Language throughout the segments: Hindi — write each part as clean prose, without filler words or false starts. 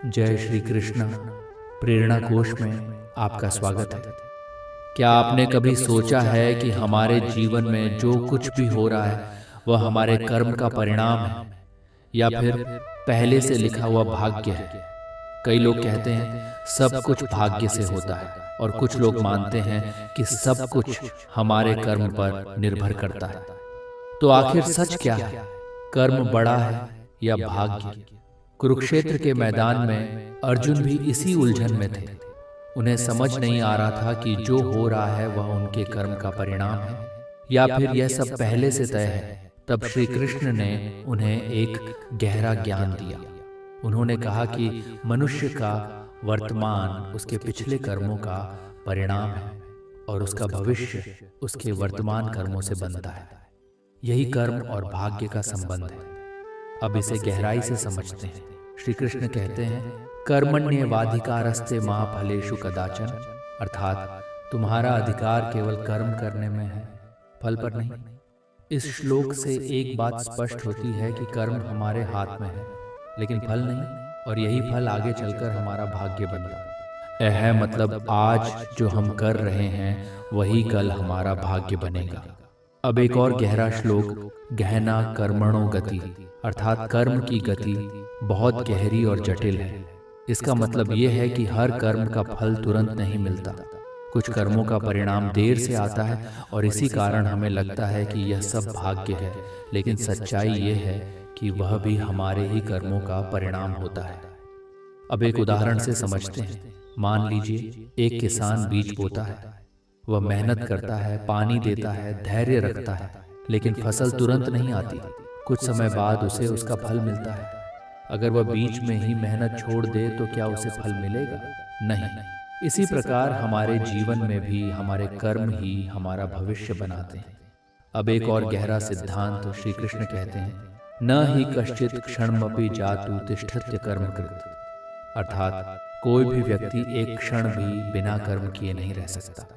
जय श्री कृष्ण। प्रेरणा कोश में आपका स्वागत है। क्या आपने कभी सोचा है कि हमारे जीवन में जो कुछ भी हो रहा है वह हमारे कर्म का परिणाम है या फिर पहले से लिखा हुआ भाग्य है? कई लोग कहते हैं सब कुछ भाग्य से होता है और कुछ लोग मानते हैं कि सब कुछ हमारे कर्म पर निर्भर करता है। तो आखिर सच क्या है? कर्म बड़ा है या भाग्य? कुरुक्षेत्र के मैदान में अर्जुन भी इसी उलझन में थे। उन्हें समझ नहीं आ रहा था कि जो हो रहा है वह उनके कर्म का परिणाम है या फिर यह सब पहले से तय है। तब श्री कृष्ण ने उन्हें एक गहरा ज्ञान दिया। उन्होंने कहा कि मनुष्य का वर्तमान उसके पिछले कर्मों का परिणाम है और उसका भविष्य उसके वर्तमान कर्मों से बनता है। यही कर्म और भाग्य का संबंध है। अब इसे गहराई से समझते हैं। श्री कृष्ण कहते हैं, कर्मण्येवाधिकारस्ते मा फलेषु कदाचन, अर्थात तुम्हारा अधिकार केवल कर्म करने में है, फल पर नहीं। इस श्लोक से एक बात स्पष्ट होती है कि कर्म हमारे हाथ में है लेकिन फल नहीं, और यही फल आगे चलकर हमारा भाग्य बनता है। मतलब आज जो हम कर रहे हैं वही कल हमारा भाग्य बनेगा। अब एक और गहरा श्लोक, गहना कर्मणो गति, अर्थात कर्म की गति बहुत गहरी और जटिल है। इसका मतलब यह है कि हर कर्म का फल तुरंत नहीं मिलता। कुछ कर्मों का परिणाम देर से आता है और इसी कारण हमें लगता है कि यह सब भाग्य है, लेकिन सच्चाई यह है कि वह भी हमारे ही कर्मों का परिणाम होता है। अब एक उदाहरण से समझते हैं। मान लीजिए एक किसान बीज बोता है। वह मेहनत करता है, पानी देता है, धैर्य रखता है, लेकिन फसल तुरंत नहीं आती। कुछ समय बाद उसे उसका फल मिलता है। अगर वह बीच में ही मेहनत छोड़ दे तो क्या उसे फल मिलेगा? नहीं। इसी प्रकार हमारे जीवन में भी हमारे कर्म ही हमारा भविष्य बनाते हैं। अब एक और गहरा सिद्धांत श्री कृष्ण कहते हैं, न ही कश्चित क्षणमपि जातु तिष्ठत्य कर्मकृत, अर्थात कोई भी व्यक्ति एक क्षण भी बिना कर्म किए नहीं रह सकता।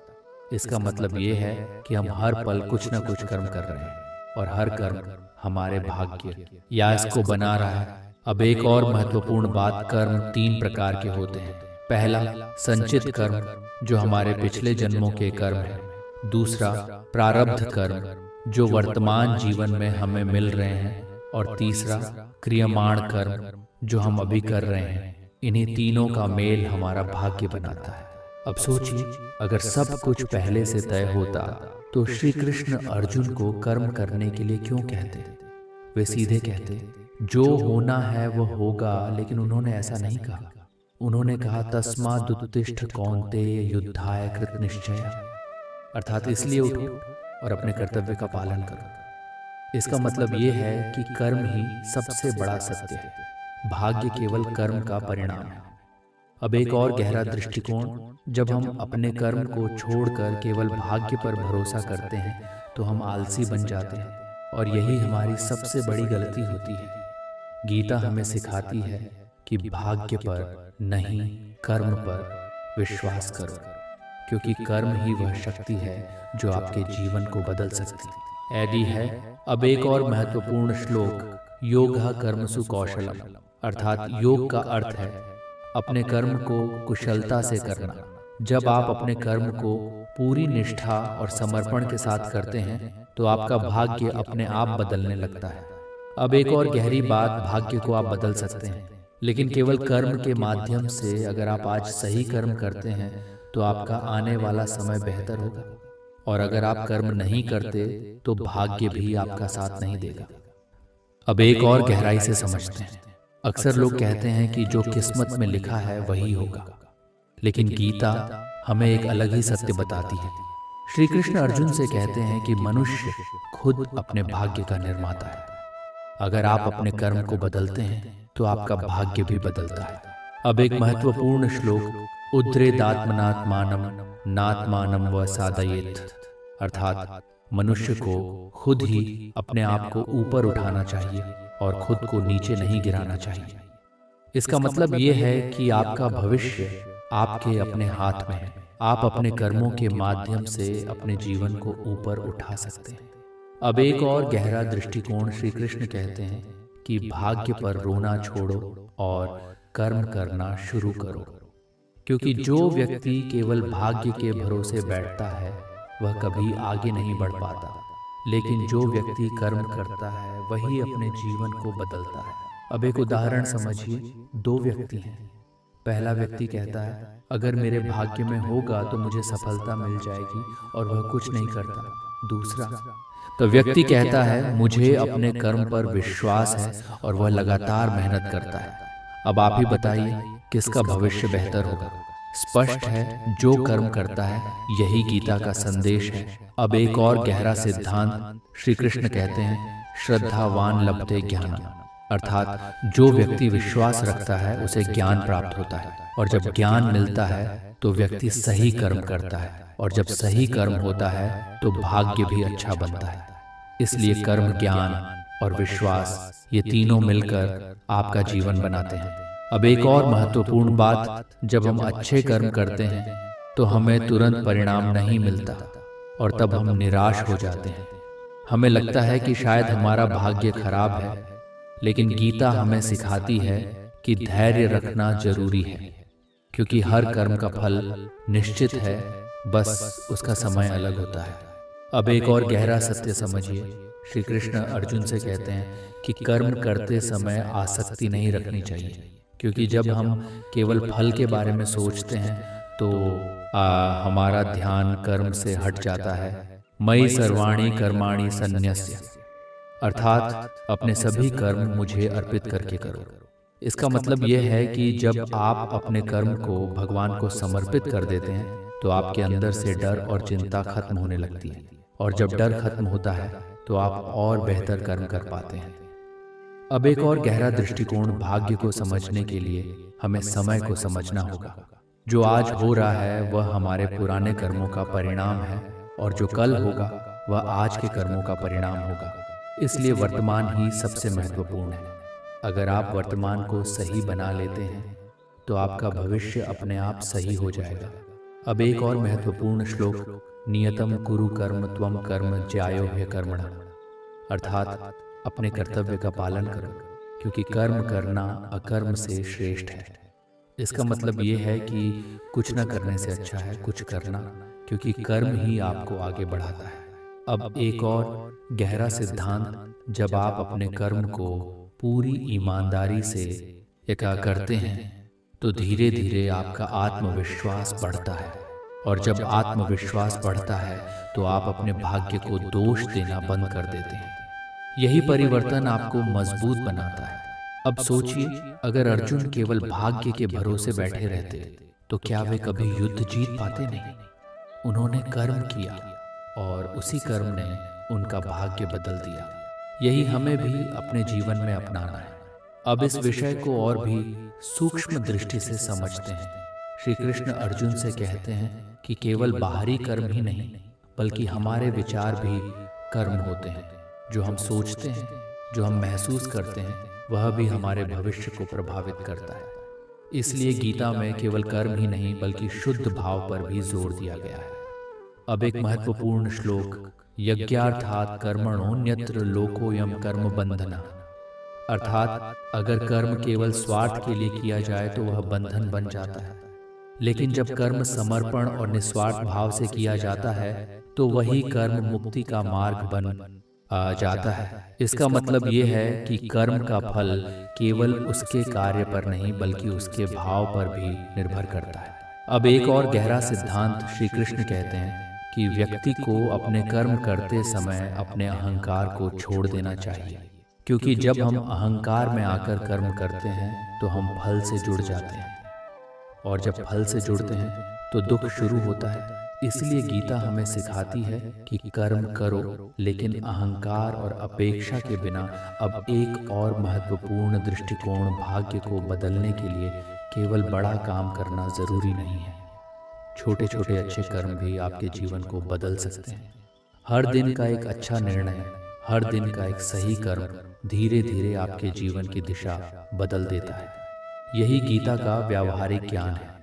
इसका मतलब ये है कि हम हर पल कुछ न कुछ कर्म कर रहे हैं और हर कर्म हमारे भाग्य या इसको बना रहा है। अब एक और महत्वपूर्ण बात, कर्म तीन प्रकार के होते हैं। पहला, संचित कर्म, जो हमारे पिछले जन्मों के कर्म है। दूसरा, प्रारब्ध कर्म, जो वर्तमान जीवन में हमें मिल रहे हैं। और तीसरा, क्रियमाण कर्म, जो हम अभी कर रहे हैं। इन्हीं तीनों का मेल हमारा भाग्य बनाता है। अब सोचिए, अगर सब कुछ पहले से तय होता तो श्री कृष्ण अर्जुन को कर्म करने के लिए क्यों कहते? वे सीधे कहते, जो होना है वो होगा, लेकिन उन्होंने ऐसा नहीं कहा। उन्होंने कहा, तस्मादुत्तिष्ठ कौन्तेय युद्धाय कृत निश्चय, अर्थात इसलिए उठो और अपने कर्तव्य का पालन करो। इसका मतलब ये है कि कर्म ही सबसे बड़ा सत्य है, भाग्य केवल कर्म का परिणाम है। अब एक और गहरा दृष्टिकोण, जब हम अपने कर्म को छोड़कर केवल भाग्य पर भरोसा करते हैं तो हम आलसी बन जाते हैं और यही हमारी सबसे बड़ी गलती होती है। गीता हमें सिखाती है कि भाग्य पर नहीं, कर्म पर विश्वास करो, क्योंकि कर्म ही वह शक्ति है जो आपके जीवन को बदल सकती है। ऐदी है। अब एक और महत्वपूर्ण श्लोक, योगः कर्मसु कौशलम, अर्थात योग का अर्थ है अपने कर्म को कुशलता से करना। जब आप अपने कर्म को पूरी निष्ठा और समर्पण के साथ करते हैं तो आपका भाग्य अपने आप बदलने लगता है। अब एक और गहरी बात, भाग्य को आप बदल सकते हैं, लेकिन केवल कर्म के माध्यम से। अगर आप आज सही कर्म करते हैं तो आपका आने वाला समय बेहतर होगा, और अगर आप कर्म नहीं करते तो भाग्य भी आपका साथ नहीं देगा। अब एक और गहराई से समझते हैं। अक्सर लोग कहते हैं कि जो किस्मत में लिखा है वही होगा, लेकिन गीता हमें एक अलग ही सत्य बताती है। श्री कृष्ण अर्जुन से कहते हैं कि मनुष्य खुद अपने भाग्य का निर्माता है। अगर आप अपने कर्म को बदलते हैं तो आपका भाग्य भी बदलता है। अब एक महत्वपूर्ण श्लोक, उद्रेदात्मनात्मानं नात्मानं व साधयेत्, अर्थात मनुष्य को खुद ही अपने आप को ऊपर उठाना चाहिए और खुद को नीचे नहीं गिराना चाहिए। इसका मतलब ये है कि आपका भविष्य आपके अपने हाथ में है। आप अपने कर्मों के माध्यम से अपने जीवन को ऊपर उठा सकते हैं। अब एक और गहरा दृष्टिकोण, श्री कृष्ण कहते हैं कि भाग्य पर रोना छोड़ो और कर्म करना शुरू करो, क्योंकि जो व्यक्ति केवल भाग्य के भरोसे बैठता है वह कभी आगे नहीं बढ़ पाता, लेकिन जो व्यक्ति कर्म करता है वही अपने जीवन को बदलता है। अब एक उदाहरण समझिए। दो व्यक्ति हैं। पहला व्यक्ति कहता है अगर मेरे भाग्य में होगा तो मुझे सफलता मिल जाएगी, और वह कुछ नहीं करता। दूसरा तो व्यक्ति कहता है मुझे अपने कर्म पर विश्वास है और वह लगातार मेहनत करता है। अब आप ही बताइए किसका भविष्य बेहतर होगा। स्पष्ट है जो कर्म करता है, यही गीता का संदेश है। अब एक और गहरा सिद्धांत श्री कृष्ण कहते हैं श्रद्धावान लभते ज्ञान, अर्थात जो व्यक्ति विश्वास रखता है उसे ज्ञान प्राप्त होता है, और जब ज्ञान मिलता है तो व्यक्ति सही कर्म करता है, और जब सही कर्म होता है तो भाग्य भी अच्छा बनता है। इसलिए कर्म, ज्ञान और विश्वास ये तीनों मिलकर आपका जीवन बनाते हैं। अब एक और महत्वपूर्ण बात, जब हम अच्छे कर्म करते हैं तो हमें तुरंत परिणाम नहीं मिलता और तब हम निराश हो जाते हैं। हमें लगता है कि शायद हमारा भाग्य खराब है, लेकिन गीता हमें सिखाती है कि धैर्य रखना जरूरी है, क्योंकि हर कर्म का फल निश्चित है, बस उसका समय अलग होता है। अब एक और गहरा सत्य समझिए। श्री कृष्ण अर्जुन से कहते हैं कि कर्म करते समय आसक्ति नहीं रखनी चाहिए, क्योंकि जब हम केवल फल के बारे में सोचते हैं तो हमारा ध्यान कर्म से हट जाता है। मयि सर्वाणि कर्माणि सन्न्यस्य, अर्थात अपने सभी कर्म मुझे अर्पित करके करो। इसका मतलब यह है कि जब आप अपने कर्म को भगवान को समर्पित कर देते हैं तो आपके अंदर से डर और चिंता खत्म होने लगती है, और जब डर खत्म होता है तो आप और बेहतर कर्म कर पाते हैं। अब एक और गहरा दृष्टिकोण, भाग्य को समझने के लिए हमें समय को समझना होगा। जो आज हो रहा है वह हमारे पुराने कर्मों का परिणाम है, और जो कल होगा वह आज के कर्मों का परिणाम होगा। इसलिए वर्तमान ही सबसे महत्वपूर्ण है। अगर आप वर्तमान को सही बना लेते हैं तो आपका भविष्य अपने आप सही हो जाएगा। अब एक और महत्वपूर्ण श्लोक, नियतम कुरु कर्म त्वम कर्म ज्यायो ह्यकर्मणः, अर्थात अपने कर्तव्य का पालन करो, क्योंकि कर्म करना अकर्म से श्रेष्ठ है। इसका मतलब ये है कि कुछ न करने से अच्छा है कुछ करना, क्योंकि कर्म ही आपको आगे बढ़ाता है। अब एक और गहरा सिद्धांत, जब आप अपने कर्म को पूरी ईमानदारी से करते हैं तो धीरे धीरे आपका आत्मविश्वास बढ़ता है, और जब आत्मविश्वास बढ़ता है तो आप अपने भाग्य को दोष देना बंद कर देते हैं। यही परिवर्तन आपको मजबूत बनाता है। अब सोचिए, अगर अर्जुन केवल भाग्य के भरोसे बैठे रहते तो क्या वे कभी युद्ध जीत पाते? नहीं। उन्होंने कर्म किया और उसी कर्म ने उनका भाग्य बदल दिया। यही हमें भी अपने जीवन में अपनाना है। अब इस विषय को और भी सूक्ष्म दृष्टि से समझते हैं। श्री कृष्ण अर्जुन से कहते हैं कि केवल बाहरी कर्म ही नहीं, बल्कि हमारे विचार भी कर्म होते हैं। जो हम सोचते हैं, जो हम महसूस करते हैं, वह भी हमारे भविष्य को प्रभावित करता है। इसलिए गीता में केवल कर्म ही नहीं बल्कि शुद्ध भाव पर भी जोर दिया गया है। अब एक महत्वपूर्ण श्लोक, यज्ञार्थात् कर्मणोऽन्यत्र लोकोऽयं कर्म बंधना, अर्थात अगर कर्म केवल स्वार्थ के लिए किया जाए तो वह बंधन बन जाता है, लेकिन जब कर्म समर्पण और निस्वार्थ भाव से किया जाता है तो वही कर्म मुक्ति का मार्ग बन जाता है। इसका मतलब ये है कि कर्म का फल केवल उसके कार्य पर नहीं बल्कि उसके भाव पर भी निर्भर करता है। अब एक और गहरा सिद्धांत, श्री कृष्ण कहते हैं कि व्यक्ति को अपने कर्म करते समय अपने अहंकार को छोड़ देना चाहिए, क्योंकि जब हम अहंकार में आकर कर्म करते हैं तो हम फल से जुड़ जाते हैं, और जब फल से जुड़ते हैं तो दुख शुरू होता है। इसलिए गीता हमें सिखाती है कि कर्म करो, लेकिन अहंकार और अपेक्षा के बिना। अब एक और महत्वपूर्ण दृष्टिकोण, भाग्य को बदलने के लिए केवल बड़ा काम करना जरूरी नहीं है। छोटे छोटे अच्छे कर्म भी आपके जीवन को बदल सकते हैं। हर दिन का एक अच्छा निर्णय, हर दिन का एक सही कर्म धीरे धीरे आपके जीवन की दिशा बदल देता है। यही गीता का व्यावहारिक ज्ञान है।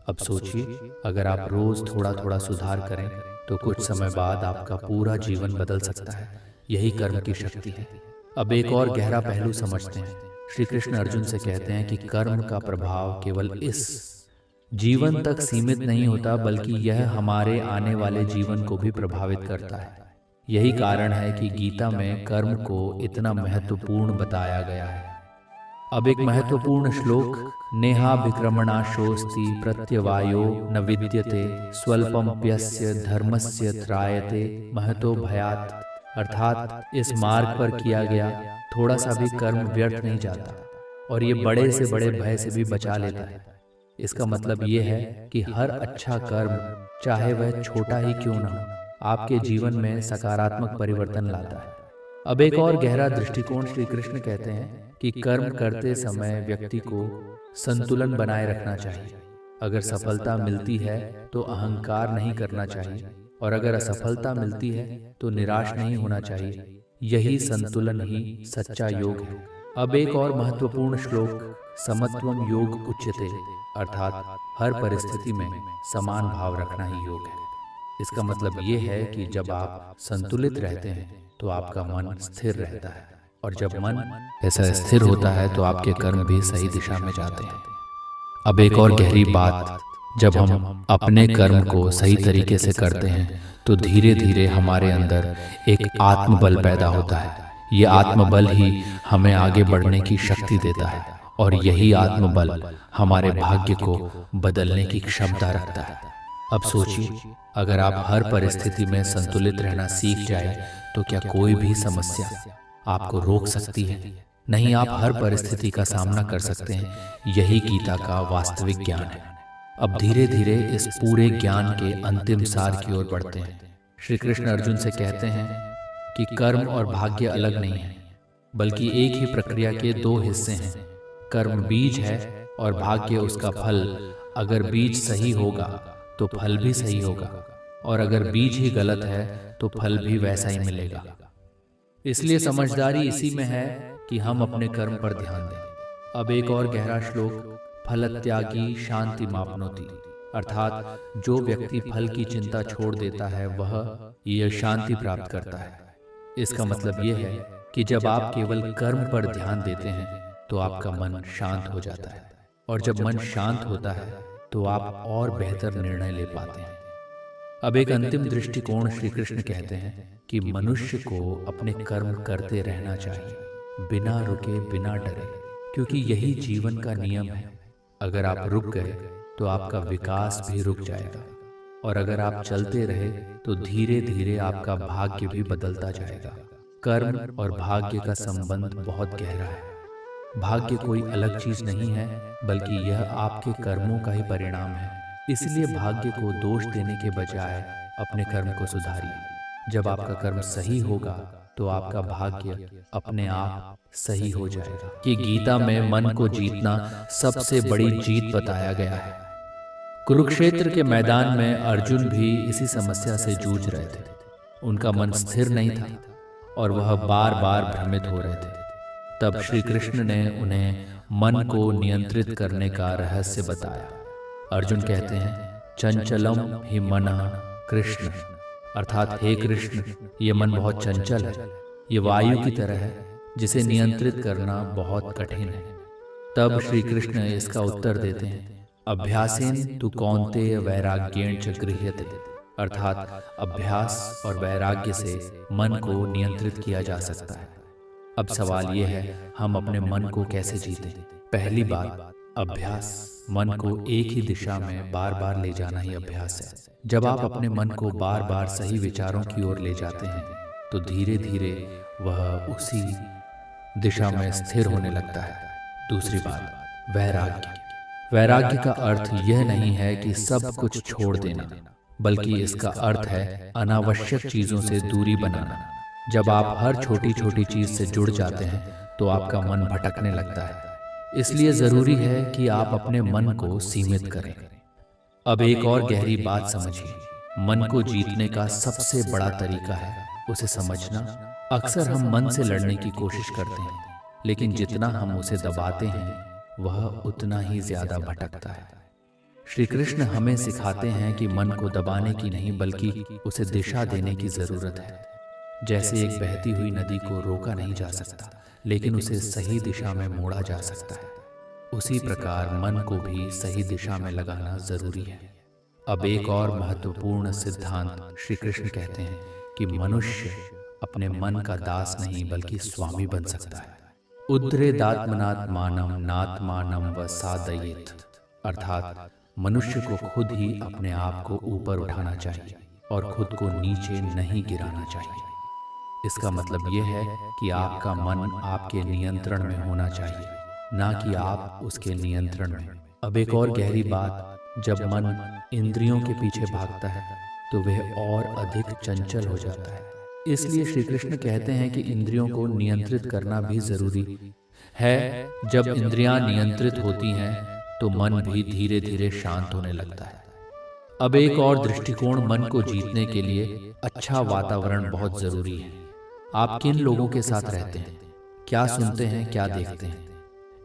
अब सोचिए, अगर आप रोज थोड़ा थोड़ा सुधार करें तो कुछ समय बाद आपका पूरा जीवन बदल सकता है। यही कर्म की शक्ति है। अब एक और गहरा पहलू समझते हैं। श्री कृष्ण अर्जुन से कहते हैं कि कर्म का प्रभाव केवल इस जीवन तक सीमित नहीं होता, बल्कि यह हमारे आने वाले जीवन को भी प्रभावित करता है। यही कारण है कि गीता में कर्म को इतना महत्वपूर्ण बताया गया है। अब एक महत्वपूर्ण श्लोक, नेहा विक्रमणाशोस्ति प्रत्यवायो न विद्यते स्वल्पम्प्यस्य धर्मस्य त्रायते महतो भयात्, अर्थात इस मार्ग पर किया गया थोड़ा सा भी कर्म व्यर्थ नहीं जाता और ये बड़े से बड़े भय से भी बचा लेता है। इसका मतलब ये है कि हर अच्छा कर्म, चाहे वह छोटा ही क्यों न हो, आपके जीवन में सकारात्मक परिवर्तन लाता है। अब एक और गहरा दृष्टिकोण श्री कृष्ण कहते हैं कि कर्म करते समय व्यक्ति को संतुलन बनाए रखना चाहिए। अगर सफलता मिलती है तो अहंकार नहीं करना चाहिए, और अगर असफलता मिलती है तो निराश नहीं होना चाहिए। यही संतुलन ही सच्चा योग है। अब एक और महत्वपूर्ण श्लोक, समत्वम योग उच्यते, अर्थात हर परिस्थिति में समान भाव रखना ही योग है। इसका मतलब ये है कि जब आप संतुलित रहते हैं तो आपका मन स्थिर रहता है, और जब मन ऐसा स्थिर होता है तो आपके कर्म भी सही दिशा में जाते हैं। अब एक और गहरी बात, जब हम अपने कर्म को सही तरीके से करते हैं तो धीरे धीरे हमारे अंदर एक आत्मबल पैदा होता है। ये आत्मबल ही हमें आगे बढ़ने की शक्ति देता है, और यही आत्मबल हमारे भाग्य को बदलने की क्षमता रखता है। अब सोचिए, अगर आप हर परिस्थिति में संतुलित रहना सीख जाए तो क्या कोई भी समस्या आपको रोक सकती है? नहीं, आप हर परिस्थिति का सामना कर सकते हैं। यही गीता का वास्तविक ज्ञान है। अब धीरे धीरे इस पूरे ज्ञान के अंतिम सार की ओर बढ़ते हैं। श्री कृष्ण अर्जुन से कहते हैं कि कर्म और भाग्य अलग नहीं है, बल्कि एक ही प्रक्रिया के दो हिस्से हैं। कर्म बीज है और भाग्य उसका फल। अगर बीज सही होगा तो फल भी सही होगा, और अगर बीज ही गलत है तो फल भी वैसा ही मिलेगा। इसलिए समझदारी इसी में है कि हम अपने कर्म पर ध्यान दें। अब एक और गहरा श्लोक, फलत्यागी शांति मापनोति, अर्थात जो व्यक्ति फल की चिंता छोड़ देता है वह यह शांति प्राप्त करता है। इसका मतलब यह है कि जब आप केवल कर्म पर ध्यान देते हैं तो आपका मन शांत हो जाता है, और जब मन शांत होता है तो आप और बेहतर निर्णय ले पाते हैं। अब एक अंतिम दृष्टिकोण श्री कृष्ण कहते हैं कि मनुष्य को अपने कर्म करते रहना चाहिए, बिना रुके बिना डरे, क्योंकि यही जीवन का नियम है। अगर आप रुक गए तो आपका विकास भी रुक जाएगा, और अगर आप चलते रहे तो धीरे धीरे आपका भाग्य भी बदलता जाएगा। कर्म और भाग्य का संबंध बहुत गहरा है। भाग्य कोई अलग चीज नहीं है, बल्कि यह आपके कर्मों का ही परिणाम है। इसलिए भाग्य को दोष देने के बजाय अपने कर्म को सुधारिए। जब आपका कर्म सही होगा तो आपका भाग्य अपने आप सही हो जाएगा। कि गीता में मन को जीतना सबसे बड़ी जीत बताया गया है। कुरुक्षेत्र के मैदान में अर्जुन भी इसी समस्या से जूझ रहे थे। उनका मन स्थिर नहीं था और वह बार बार भ्रमित हो रहे थे। तब श्री कृष्ण ने उन्हें मन को नियंत्रित करने का रहस्य बताया। अर्जुन कहते हैं, चंचलम ही मनः कृष्ण, अर्थात हे कृष्ण, ये मन बहुत चंचल है। ये वायु की तरह है जिसे नियंत्रित करना बहुत कठिन है। तब श्री कृष्ण इसका उत्तर देते हैं, अभ्यासेन तु कौन्तेय वैराग्येण च गृह्यते, अर्थात अभ्यास और वैराग्य से मन को नियंत्रित किया जा सकता है। अब सवाल ये है, हम अपने मन को कैसे जीतें? पहली बात, अभ्यास। मन को एक ही दिशा में बार बार ले जाना ही अभ्यास है। जब आप अपने मन को बार बार सही विचारों की ओर ले जाते हैं तो धीरे धीरे वह उसी दिशा में स्थिर होने लगता है। दूसरी बात, वैराग्य। वैराग्य का अर्थ यह नहीं है कि सब कुछ छोड़ देना, बल्कि इसका अर्थ है अनावश्यक चीजों से दूरी बनाना। जब आप हर छोटी छोटी चीज से जुड़ जाते हैं तो आपका मन भटकने लगता है। इसलिए जरूरी है कि आप अपने मन को सीमित करें। अब एक और गहरी बात समझिए, मन को जीतने का सबसे बड़ा तरीका है उसे समझना। अक्सर हम मन से लड़ने की कोशिश करते हैं, लेकिन जितना हम उसे दबाते हैं वह उतना ही ज्यादा भटकता है। श्री कृष्ण हमें सिखाते हैं कि मन को दबाने की नहीं, बल्कि उसे दिशा देने की जरूरत है। जैसे एक बहती हुई नदी को रोका नहीं जा सकता, लेकिन उसे सही दिशा में मोड़ा जा सकता है। उसी प्रकार मन को भी सही दिशा में लगाना जरूरी है। अब एक और महत्वपूर्ण सिद्धांत श्री कृष्ण कहते हैं कि मनुष्य अपने मन का दास नहीं बल्कि स्वामी बन सकता है। उद्रेदात्मनात्मानं नात्मानं व साधयेत्, अर्थात मनुष्य को खुद ही अपने आप को ऊपर उठाना चाहिए और खुद को नीचे नहीं गिराना चाहिए। इसका मतलब यह है कि आपका मन आपके नियंत्रण में होना चाहिए, ना कि आप उसके नियंत्रण में। अब एक और गहरी बात, जब मन इंद्रियों के पीछे भागता है तो वह और अधिक चंचल हो जाता है। इसलिए श्री कृष्ण कहते हैं कि इंद्रियों को नियंत्रित करना भी जरूरी है। जब इंद्रियां नियंत्रित होती हैं तो मन भी धीरे धीरे शांत होने लगता है। अब एक और दृष्टिकोण, मन को जीतने के लिए अच्छा वातावरण बहुत जरूरी है। आप किन लोगों के साथ रहते हैं, क्या सुनते हैं, क्या देखते हैं,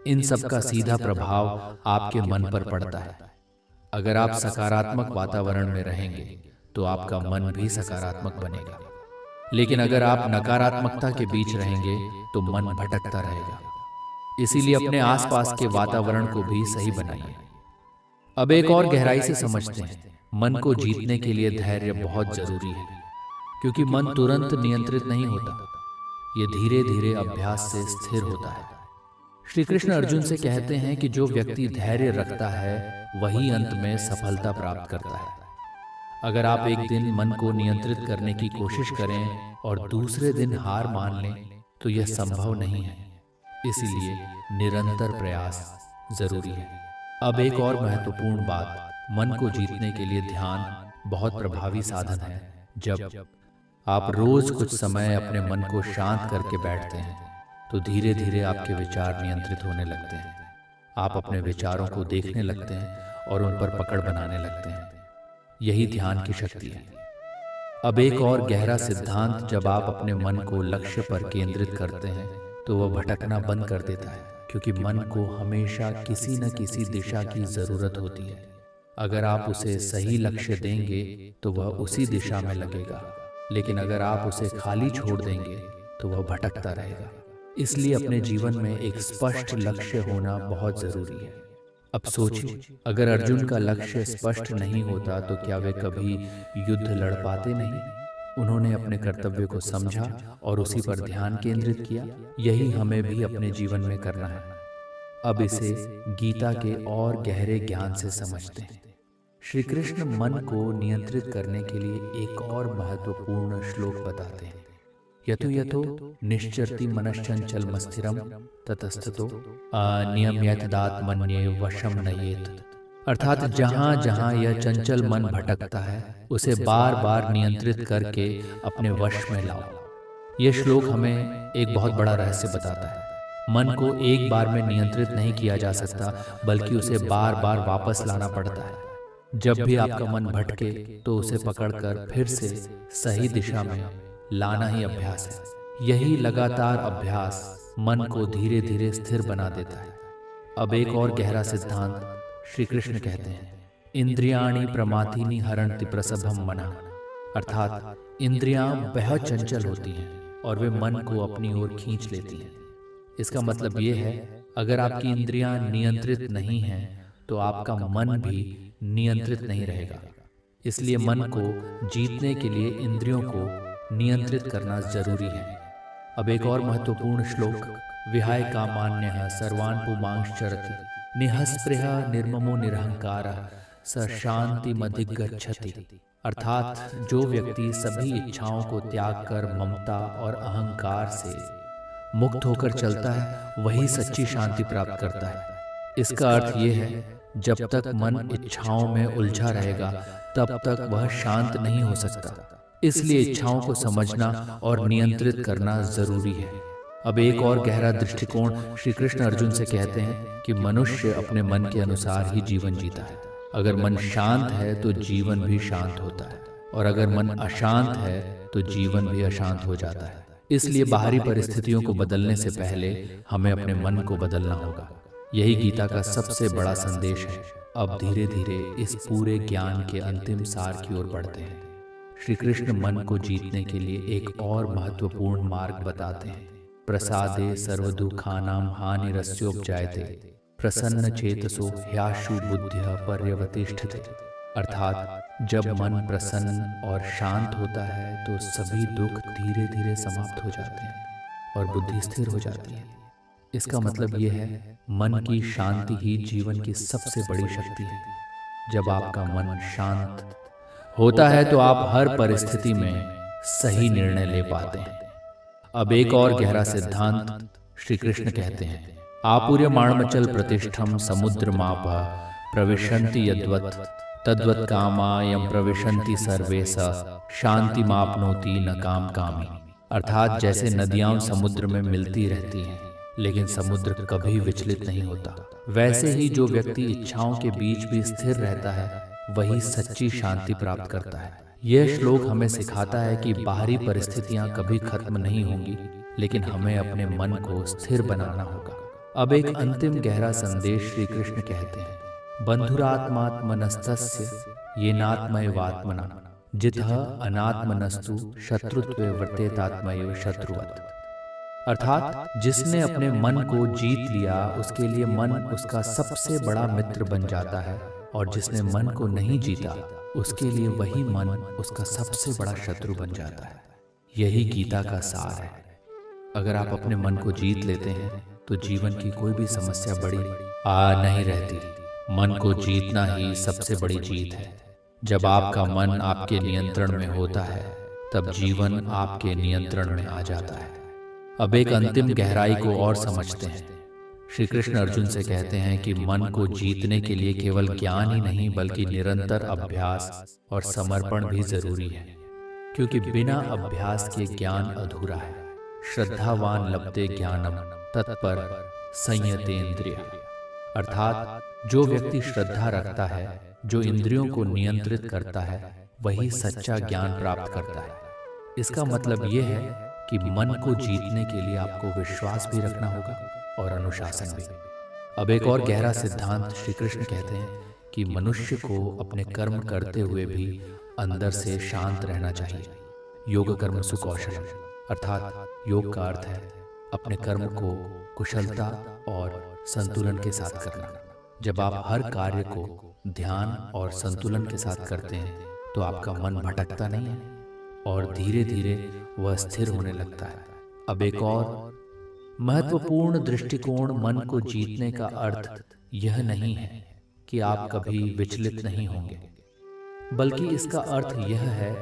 इन सब का सीधा प्रभाव आपके मन पर पड़ता है। अगर आप सकारात्मक वातावरण में रहेंगे तो आपका मन भी सकारात्मक बनेगा, लेकिन अगर आप नकारात्मकता के बीच रहेंगे तो मन भटकता रहेगा। इसीलिए अपने आसपास के वातावरण को भी सही बनाइए। अब एक और गहराई से समझते हैं, मन को जीतने के लिए धैर्य बहुत जरूरी है, क्योंकि मन तुरंत नियंत्रित नहीं होता, ये धीरे धीरे अभ्यास से स्थिर होता है। श्री कृष्ण अर्जुन से कहते हैं कि जो व्यक्ति धैर्य रखता है वही अंत में सफलता प्राप्त करता है। अगर आप एक दिन मन को नियंत्रित करने की कोशिश करें और दूसरे दिन हार मान लें तो यह संभव नहीं है। इसीलिए निरंतर प्रयास जरूरी है। अब एक और महत्वपूर्ण बात, मन को जीतने के लिए ध्यान बहुत प्रभावी साधन है। जब आप रोज कुछ समय अपने मन को शांत करके बैठते हैं तो धीरे धीरे आपके विचार नियंत्रित होने लगते हैं। आप अपने विचारों को देखने लगते हैं और उन पर पकड़ बनाने लगते हैं। यही ध्यान की शक्ति है। अब एक और गहरा सिद्धांत, जब आप अपने मन को लक्ष्य पर केंद्रित करते हैं तो वह भटकना बंद कर देता है, क्योंकि मन को हमेशा किसी न किसी दिशा की जरूरत होती है। अगर आप उसे सही लक्ष्य देंगे तो वह उसी दिशा में लगेगा, लेकिन अगर आप उसे खाली छोड़ देंगे तो वह भटकता रहेगा। इसलिए अपने जीवन में एक स्पष्ट लक्ष्य होना बहुत जरूरी है। अब सोचिए, अगर अर्जुन का लक्ष्य स्पष्ट नहीं होता तो क्या वे कभी युद्ध लड़ पाते नहीं? उन्होंने अपने कर्तव्य को समझा और उसी पर ध्यान केंद्रित किया। यही हमें भी अपने जीवन में करना है। अब इसे गीता के और गहरे ज्ञान से समझते हैं। श्री कृष्ण मन को नियंत्रित करने के लिए एक और महत्वपूर्ण श्लोक बताते हैं। यतो यतो निश्चरति मनश्चंचल मस्थिरम ततस्ततो अनियम्यतदात्मन्ये वशम नयेत, अर्थात जहाँ जहाँ यह चंचल मन भटकता है उसे बार बार नियंत्रित करके अपने वश में लाओ। यह श्लोक हमें एक बहुत बड़ा रहस्य बताता है। मन को एक बार में नियंत्रित नहीं किया जा सकता, बल्कि उसे बार बार वापस लाना पड़ता है। जब भी आपका मन भटके तो उसे पकड़कर फिर से सही दिशा में लाना ही अभ्यास है। यही लगातार अभ्यास मन को धीरे धीरे स्थिर बना देता है। अब एक और गहरा सिद्धांत, श्री कृष्ण कहते हैं, इंद्रियाणि प्रमाथीनि हरन्ति प्रसभम मना, अर्थात इंद्रियां बेहद चंचल होती हैं और वे मन को अपनी ओर खींच लेती हैं। इसका मतलब ये है, अगर आपकी इंद्रियां नियंत्रित नहीं हैं तो आपका मन भी नियंत्रित नहीं रहेगा। इसलिए मन को जीतने के लिए इंद्रियों को नियंत्रित करना जरूरी है। अब एक और महत्वपूर्ण श्लोक, विहाय कामान्यः सर्वान् पुमांश्चरति निःस्पृहः निर्ममो निरहंकारः स शान्तिमधिगच्छति, अर्थात जो व्यक्ति सभी इच्छाओं को त्याग कर ममता और अहंकार से मुक्त होकर चलता है वही सच्ची शांति प्राप्त करता है। इसका अर्थ ये है, जब तक मन इच्छाओं में उलझा रहेगा तब तक वह शांत नहीं हो सकता। इसलिए इच्छाओं को समझना और नियंत्रित करना जरूरी है। अब एक और गहरा दृष्टिकोण, श्री कृष्ण अर्जुन से कहते हैं कि मनुष्य अपने मन के अनुसार ही जीवन जीता है। अगर मन शांत है तो जीवन भी शांत होता है, और अगर मन अशांत है तो जीवन भी अशांत हो जाता है। इसलिए बाहरी परिस्थितियों को बदलने से पहले हमें अपने मन को बदलना होगा। यही गीता का सबसे बड़ा संदेश है। अब धीरे धीरे इस पूरे ज्ञान के अंतिम सार की ओर बढ़ते हैं। श्री कृष्ण मन को जीतने के लिए एक और महत्वपूर्ण मार्ग बताते हैं, प्रसादे सर्वदुःखानां हानिरस्योपजायते प्रसन्न चेतसो ह्याशु बुद्धिः पर्यवतिष्ठते। अर्थात जब मन प्रसन्न और शांत होता है तो सभी दुख धीरे धीरे समाप्त हो जाते हैं और बुद्धि स्थिर हो जाती है। इसका मतलब ये है, मन की शांति ही जीवन की सबसे बड़ी शक्ति है। जब आपका मन शांत होता है तो आप हर परिस्थिति में सही निर्णय ले पाते हैं। अब एक और गहरा सिद्धांत श्री कृष्ण कहते हैं, आपूर्यमाणमचल प्रतिष्ठम समुद्रमाप प्रविशन्ति यद्वत् तद्वत् कामायं प्रविशन्ति सर्वे स शांतिमाप्नोति न काम कामी। अर्थात जैसे नदियां समुद्र में मिलती रहती हैं लेकिन समुद्र कभी विचलित नहीं होता, वैसे ही जो व्यक्ति इच्छाओं के बीच भी स्थिर रहता है वही सच्ची शांति प्राप्त करता है। यह श्लोक हमें सिखाता है कि बाहरी परिस्थितियां कभी खत्म नहीं होंगी, लेकिन हमें अपने मन को स्थिर बनाना होगा। अब एक अंतिम गहरा संदेश श्री कृष्ण कहते हैं, बंधुरात्मात्मनस्तस्य येनात्मैवात्मना जितः अनात्मनस्तु शत्रुत्वे वर्तेतात्मैव शत्रुवत्। अर्थात जिसने अपने मन को जीत लिया उसके लिए मन उसका सबसे बड़ा मित्र बन जाता है, और जिसने मन को नहीं जीता उसके लिए वही मन उसका सबसे बड़ा शत्रु बन जाता है। यही गीता का सार है। अगर आप अपने मन को जीत लेते हैं तो जीवन की कोई भी समस्या बड़ी नहीं रहती। मन को जीतना ही सबसे बड़ी जीत है। जब आपका मन आपके नियंत्रण में होता है तब जीवन आपके नियंत्रण में आ जाता है। अब एक अंतिम गहराई को और समझते हैं। श्री कृष्ण अर्जुन से कहते हैं कि मन को जीतने के लिए केवल ज्ञान ही नहीं बल्कि निरंतर अभ्यास और समर्पण भी जरूरी है, क्योंकि बिना अभ्यास के ज्ञान अधूरा है। श्रद्धावान लभते ज्ञानम तत्पर संयतेन्द्रिय। अर्थात जो व्यक्ति श्रद्धा रखता है, जो इंद्रियों को नियंत्रित करता है, वही सच्चा ज्ञान प्राप्त करता है। इसका मतलब यह है कि मन को जीतने के लिए आपको विश्वास भी रखना होगा और अनुशासन भी। अब एक और गहरा सिद्धांत श्री कृष्ण कहते हैं कि मनुष्य को अपने कर्म करते हुए भी अंदर से शांत रहना चाहिए। योग कर्म सुकौशलम। अर्थात योग का अर्थ है अपने कर्म को कुशलता और संतुलन के साथ करना। जब आप हर कार्य को ध्यान और संतुलन के साथ करते हैं तो आपका मन भटकता नहीं है और धीरे धीरे वह स्थिर होने लगता है। अब एक और महत्वपूर्ण दृष्टिकोण मन को जीतने का अर्थ यह नहीं है कि आप कभी विचलित नहीं होंगे, बल्कि इसका अर्थ यह है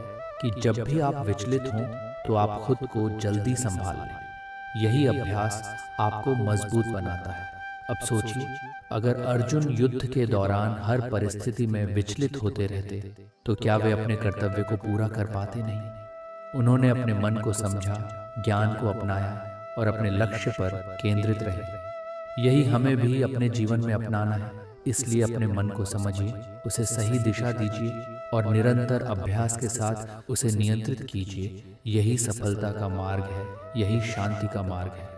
कि जब भी आप विचलित हों तो आप खुद को जल्दी संभाल लें। यही अभ्यास आपको मजबूत बनाता है। अब सोचिए, अगर अर्जुन युद्ध के दौरान हर परिस्थिति में विचलित होते रहते तो क्या वे अपने कर्तव्य को पूरा कर पाते? नहीं। उन्होंने अपने मन को समझा, ज्ञान को अपनाया और अपने लक्ष्य पर केंद्रित रहे। यही हमें भी अपने जीवन में अपनाना है। इसलिए अपने मन को समझिए, उसे सही दिशा दीजिए और निरंतर अभ्यास के साथ उसे नियंत्रित कीजिए। यही सफलता का मार्ग है, यही शांति का मार्ग है।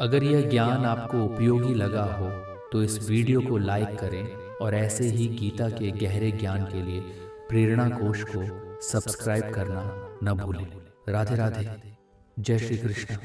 अगर यह ज्ञान आपको उपयोगी लगा हो तो इस वीडियो को लाइक करें और ऐसे ही गीता के गहरे ज्ञान के लिए प्रेरणा कोश को सब्सक्राइब करना न भूलें। राधे राधे। जय श्री कृष्ण।